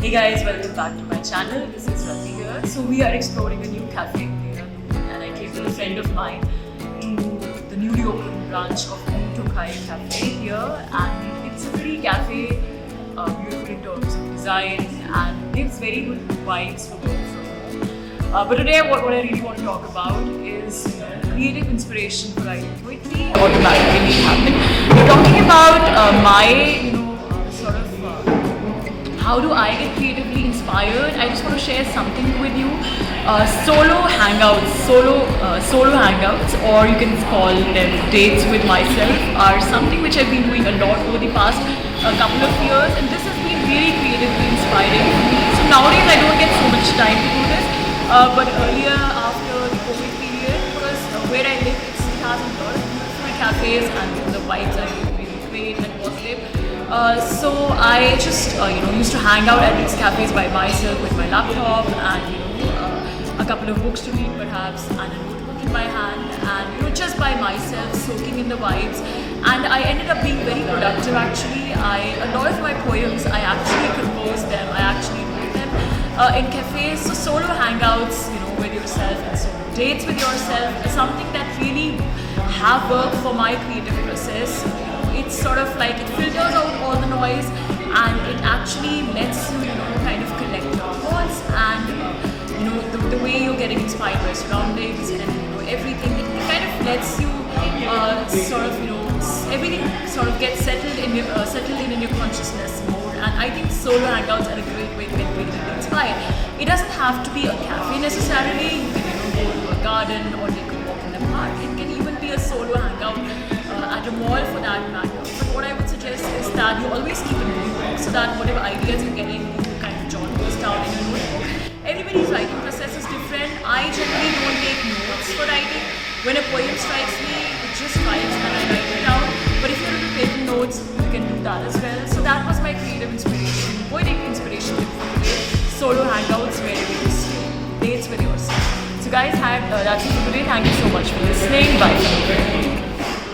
Hey guys, welcome back to my channel. This is Rati here. So we are exploring a new cafe here, and I came with a friend of mine to the newly opened branch of Tokai Cafe here, and it's a pretty cafe, beautiful in terms of design and gives very good vibes for work from home. But today, what I really want to talk about is creative inspiration for writing poetry automatically make happen. We're talking about how do I get creatively inspired? I just want to share something with you. Solo hangouts, or you can call them dates with myself, are something which I've been doing a lot over the past couple of years, and this has been really creatively inspiring for me. So nowadays I don't get so much time to do this, but earlier after the COVID period, because where I live, it has a lot of beautiful cafes and the vibes are really great and positive. So I just used to hang out at these cafes by myself with my laptop and a couple of books to read perhaps, and a notebook in my hand, and just by myself soaking in the vibes. And I ended up being very productive actually. A lot of my poems, I actually composed them, I actually wrote them in cafes. So solo hangouts with yourself and solo dates with yourself is something that really have worked for my creative process. It's sort of like it filters out all the noise, and it actually lets you kind of collect your thoughts and the way you're getting inspired by surroundings and everything. It kind of lets you everything sort of gets settled in your consciousness more. And I think solo hangouts are a great way to get creatively inspired. It doesn't have to be a cafe necessarily. You can go to a garden or take a walk in the park. It can even be a solo hangout at a mall for that matter. But what I would suggest is that you always keep a notebook, so that whatever ideas you're getting, you kind of jot those down in your notebook. Everybody's writing process is different. I generally don't take notes for writing. When a poem strikes me, it just vibes and I write it down. But if you're into taking notes, you can do that as well. So that was my creative inspiration, poetic inspiration for today. Solo hangouts where you just dates with yourself. So guys, that's it for today. Thank you so much for listening. Bye.